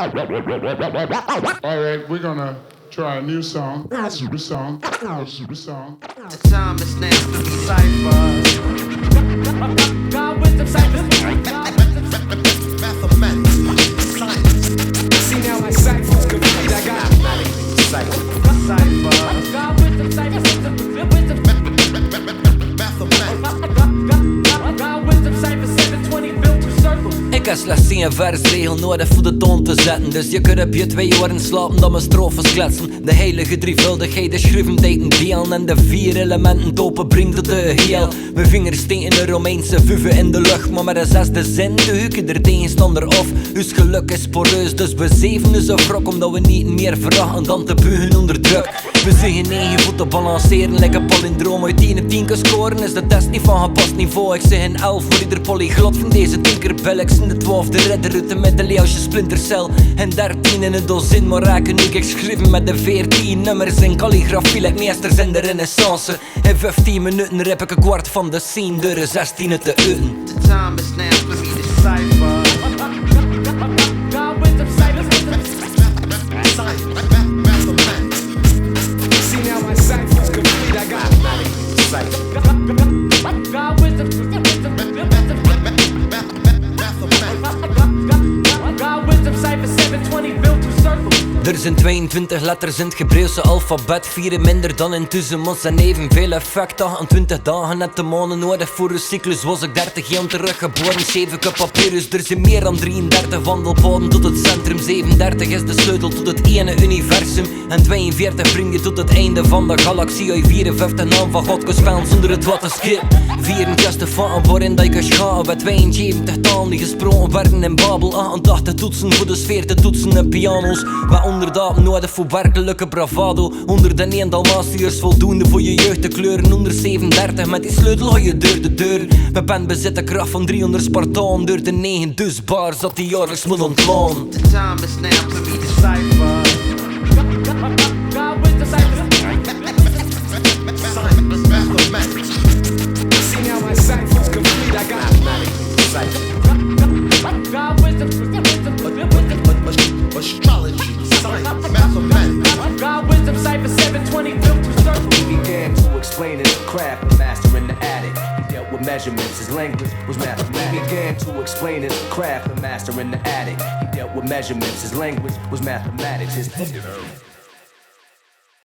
All right, we're gonna try a new song. The time is now to be cypher. God with them cyphers. Mathematics, science. See now my cypher's complete. I got mathematics, cypher. God with them cyphers. God with them cyphers. 720 built to circle. Ik heb slechts 1 versregel nodig voor de toon te zetten. Dus je kunt op je 2 oren slapen dan mijn strofes kletsen. De heilige drievuldigheid, de schriftentijd delen. En de 4 elementen dopen brengt het de heel. Mijn vingers steken de Romeinse vuven in de lucht. Maar met een 6e zin de huken er tegenstander af. Dus geluk is poreus, dus we zeven dus een wrok. Omdat we niet meer vragen dan te buigen onder druk. We zeggen 9 voeten balanceren, like een palindroom. Uit 10 op 10 kan scoren, is de test niet van gepast niveau. Ik zeg een 11 voor ieder polyglot van deze tinkerbell. Ik zie de 12e redder uit de middeleeuwse splintercel. En 13 in een dozin, maar raken nu ik schreven met de 14 nummers in calligrafie, like meesters in de renaissance. In 15 minuten rip ik een kwart van de scene, door de 16 te uten. The time is now for me to cypher. God with them cyphers. See now my cypher's complete. I got mathematics, cypher. God with them. God with them cyphers. 720 built to circle. Er zijn 22 letters in het Hebreeuwse alfabet. 4 minder dan intussen, maar zijn evenveel effect. 28 dagen net de maanden nodig voor een cyclus. Was ik 30 jaar teruggeboren, schreef ik op papyrus. Er zijn meer dan 33 wandelpaden tot het centrum. 37 is de sleutel tot het ene universum. En 42 bring je tot het einde van de galaxie. Uit 54 naam van God kan spelen zonder het wat te schip. 64 vaten waarin dat je kan schaven. Bij 72 talen die gesproken werden in Babel. 88 toetsen voor de sfeer te toetsen en piano's. Onderdaad nodig voor werkelijke bravado. 101 Dalmatiërs voldoende voor je jeugd te kleuren. 137 met die sleutel ga je deur de deur. Mijn pen bezit de kracht van 300 Spartaan. Door de 9 dus bars dat die jaarlijks moet ontlaan. The time is now for me to cypher. God with the cyphers. Mathematics. See now my cypher's complete. I got mathematics, cypher. God with the astrology, science, mathematics. God with them cypher. 720 built to circle. He began to explain his craft, the master in the attic. He dealt with measurements, his language was mathematics. He began to explain his craft, the master in the attic. He dealt with measurements, his language was mathematics.